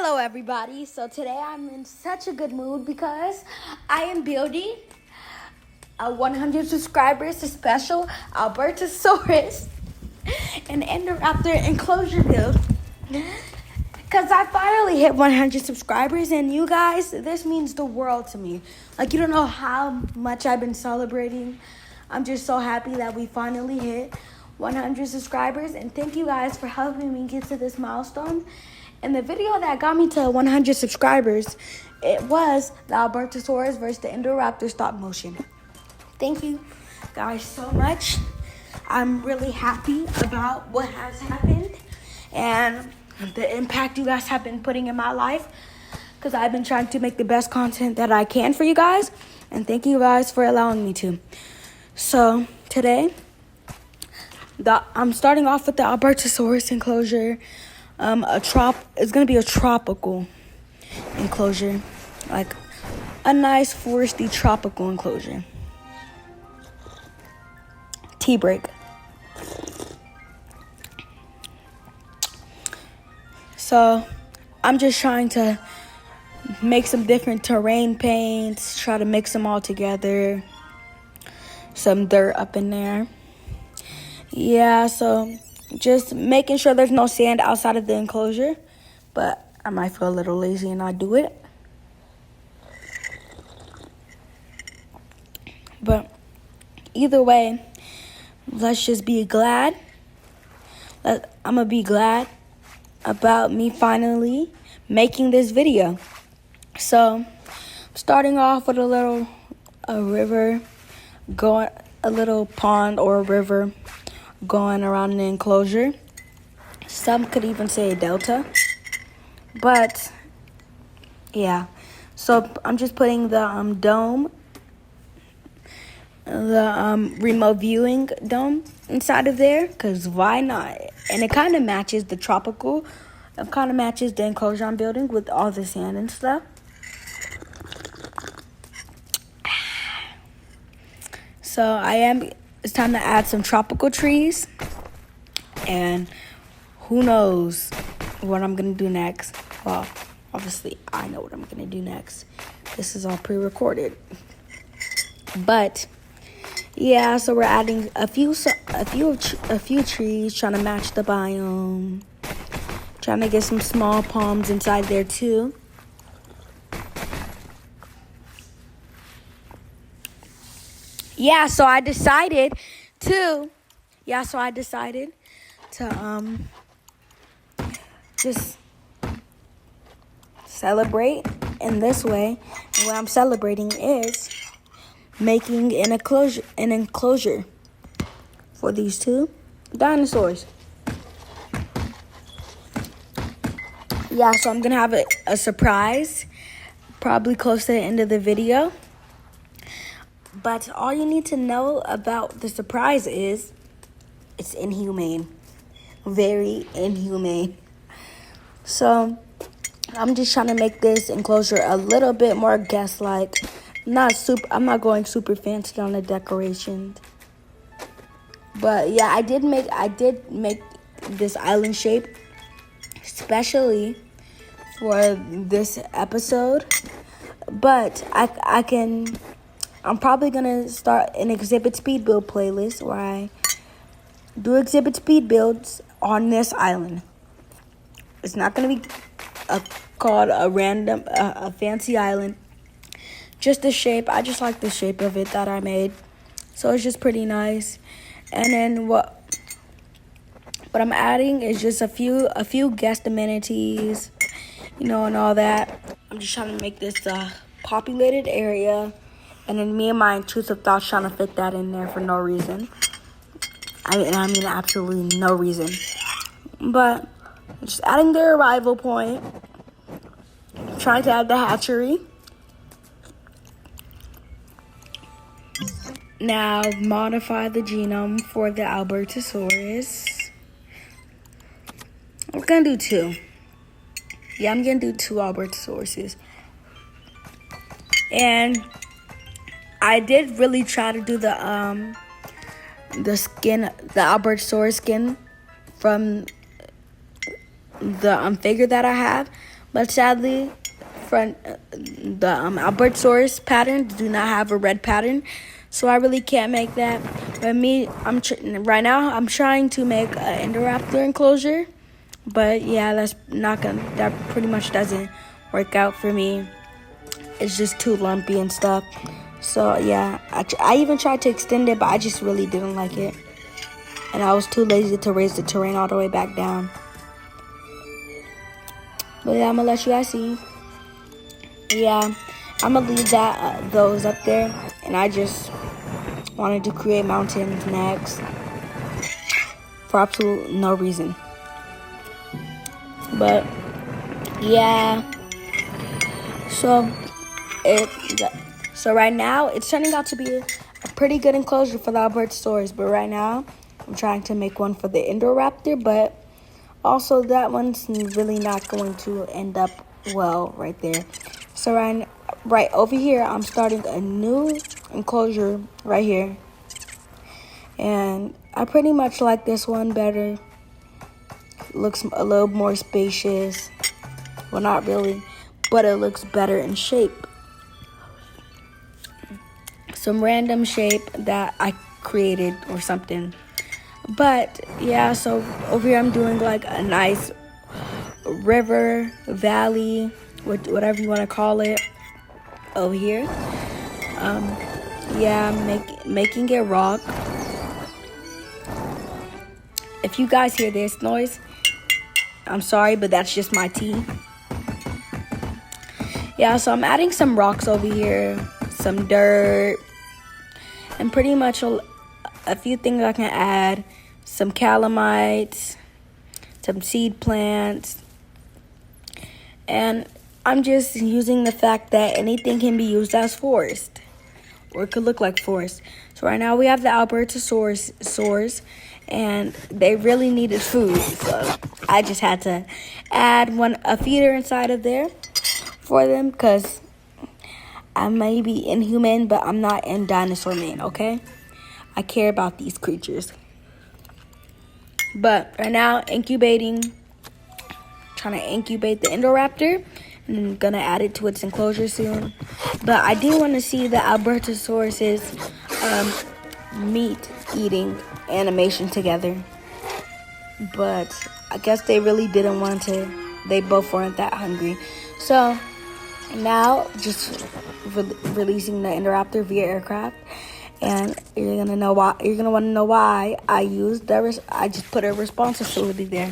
Hello everybody, so today I'm in such a good mood because I am building a 100 subscribers special Albertosaurus and Indoraptor enclosure build. Because I finally hit 100 subscribers, and you guys, this means the world to me. Like, you don't know how much I've been celebrating. I'm just so happy that we finally hit 100 subscribers, and thank you guys for helping me get to this milestone. And the video that got me to 100 subscribers, it was the Albertosaurus versus the Indoraptor stop motion. Thank you guys so much. I'm really happy about what has happened and the impact you guys have been putting in my life, because I've been trying to make the best content that I can for you guys, and thank you guys for allowing me to. So today, I'm starting off with the Albertosaurus enclosure. It's gonna be a tropical enclosure, like a nice foresty tropical enclosure. Tea break. So I'm just trying to make some different terrain paints, try to mix them all together. Some dirt up in there. Yeah, so just making sure there's no sand outside of the enclosure, but I might feel a little lazy and not do it. But either way, let's just be glad. I'm gonna be glad about me finally making this video. So, starting off with a little pond or a river going around the enclosure. Some could even say a delta. But yeah, so I'm just putting the dome, the remote viewing dome inside of there, because why not? And it kind of matches the tropical, it kind of matches the enclosure I'm building with all the sand and stuff. So it's time to add some tropical trees, and who knows what I'm gonna do next. Well, obviously I know what I'm gonna do next. This is all pre-recorded. But yeah, so we're adding a few trees, trying to match the biome. Trying to get some small palms inside there too. Yeah, so I decided to just celebrate in this way. And what I'm celebrating is making an enclosure for these two dinosaurs. Yeah, so I'm gonna have a surprise, probably close to the end of the video. But all you need to know about the surprise is it's inhumane. Very inhumane. So I'm just trying to make this enclosure a little bit more guest-like. I'm not going super fancy on the decorations. But yeah, I did make this island shape especially for this episode. But I'm probably gonna start an exhibit speed build playlist where I do exhibit speed builds on this island. It's not gonna be called a fancy island. Just the shape. I just like the shape of it that I made, so it's just pretty nice. And then what I'm adding is just a few guest amenities, and all that. I'm just trying to make this a populated area. And then me and my intrusive thoughts trying to fit that in there for no reason. I mean absolutely no reason. But just adding the arrival point. Trying to add the hatchery. Now modify the genome for the Albertosaurus. We're gonna do 2. Yeah, I'm gonna do 2 Albertosauruses. And I did really try to do the skin, the Albertosaurus skin from the figure that I have, But sadly, the Albertosaurus patterns do not have a red pattern, so I really can't make that. But right now I'm trying to make an Indoraptor enclosure, but yeah, that pretty much doesn't work out for me. It's just too lumpy and stuff. So yeah, I even tried to extend it, but I just really didn't like it, and I was too lazy to raise the terrain all the way back down. But yeah, I'm gonna let you guys see. Yeah, I'm gonna leave those up there, and I just wanted to create mountains next for absolute no reason. But yeah, so right now it's turning out to be a pretty good enclosure for the Albertosaurus. But right now I'm trying to make one for the Indoraptor, but also that one's really not going to end up well right there. So right over here, I'm starting a new enclosure right here. And I pretty much like this one better. It looks a little more spacious. Well, not really, but it looks better in shape. Some random shape that I created or something. But yeah, so over here I'm doing like a nice river, valley, whatever you want to call it over here. Yeah, making it rock. If you guys hear this noise, I'm sorry, but that's just my tea. Yeah, so I'm adding some rocks over here, some dirt, and pretty much a few things I can add. Some calamites, some seed plants, and I'm just using the fact that anything can be used as forest, or it could look like forest. So right now we have the Albertosaurus, and they really needed food, so I just had to add a feeder inside of there for them, because I may be inhuman, but I'm not in dinosaur man, okay? I care about these creatures. But right now, trying to incubate the Indoraptor, and I'm gonna add it to its enclosure soon. But I do want to see the Albertosaurus's meat eating animation together. But I guess they really didn't want to. They both weren't that hungry. So now, just releasing the Indoraptor via aircraft. And you're gonna want to know why I just put a response facility there.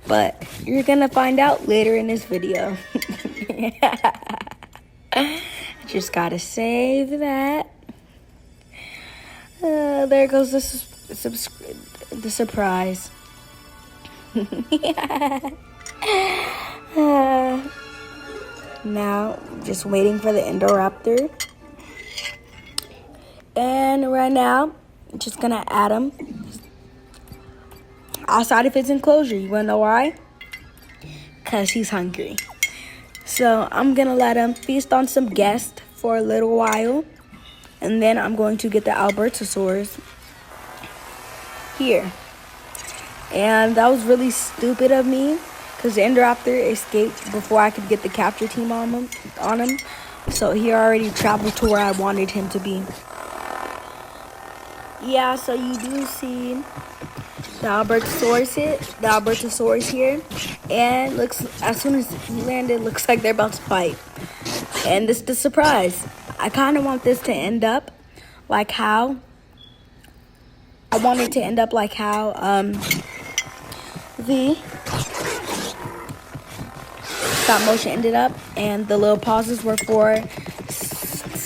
But you're gonna find out later in this video. Just gotta save that. There goes the surprise. Now, just waiting for the Indoraptor. And right now, I'm just gonna add him outside of his enclosure. You wanna know why? Because he's hungry. So I'm gonna let him feast on some guests for a little while. And then I'm going to get the Albertosaurus here. And that was really stupid of me, because the Indoraptor escaped before I could get the capture team on him. So he already traveled to where I wanted him to be. Yeah, so you do see the Albertosaurus here, and as soon as he landed, looks like they're about to fight. And this is the surprise. I kind of want this to end up like how the stop motion ended up, and the little pauses were for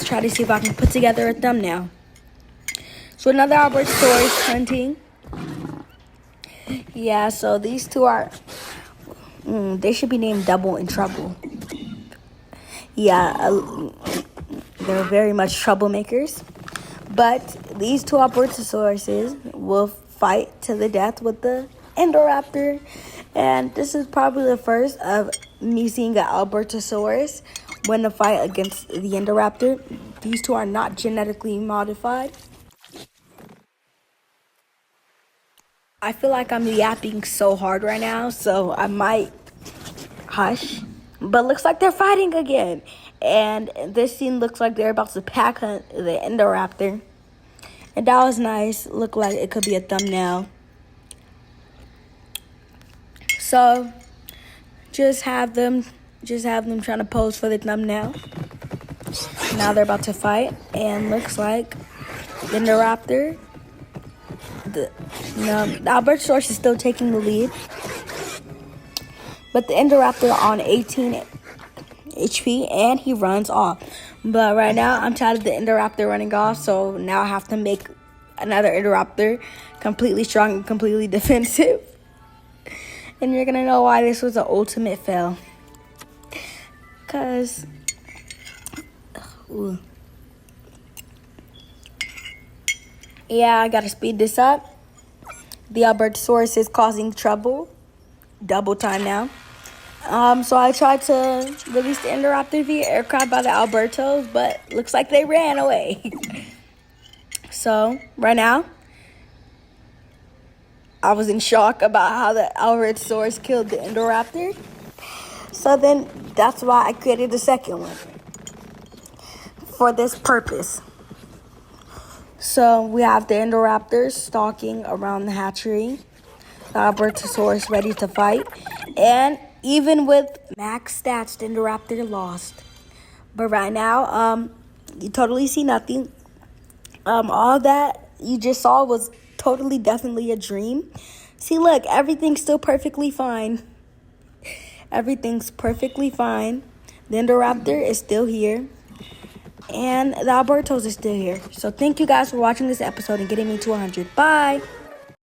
try to see if I can put together a thumbnail. So another Albertosaurus hunting. Yeah, so these two are, they should be named Double in Trouble. Yeah, they're very much troublemakers. But these two Albertosauruses will fight to the death with the Indoraptor. And this is probably the first of me seeing an Albertosaurus win a fight against the Indoraptor. These two are not genetically modified. I feel like I'm yapping so hard right now, so I might hush. I'm But looks like they're fighting again. And this scene looks like they're about to pack hunt the Indoraptor. And that was nice. Looked like it could be a thumbnail. So just have them trying to pose for the thumbnail. Now they're about to fight, and looks like the Indoraptor, the Albertosaurus is still taking the lead, but the Indoraptor on 18 HP, and he runs off. But right now, I'm tired of the Indoraptor running off, so now I have to make another Indoraptor completely strong and completely defensive. And you're gonna know why this was an ultimate fail. Cause, yeah, I gotta speed this up. The Albertosaurus is causing trouble, double time now. So I tried to release the Indoraptor via aircraft by the Albertos, but looks like they ran away. So right now, I was in shock about how the Albertosaurus killed the Indoraptor. So then that's why I created the second one for this purpose. So we have the Indoraptor stalking around the hatchery, the Albertosaurus ready to fight, and even with max stats, the Indoraptor lost. But right now, you totally see nothing. All that you just saw was totally, definitely a dream. See, look, everything's still perfectly fine. Everything's perfectly fine. The Indoraptor is still here. And the Albertos is still here. So thank you guys for watching this episode and getting me to 100. Bye.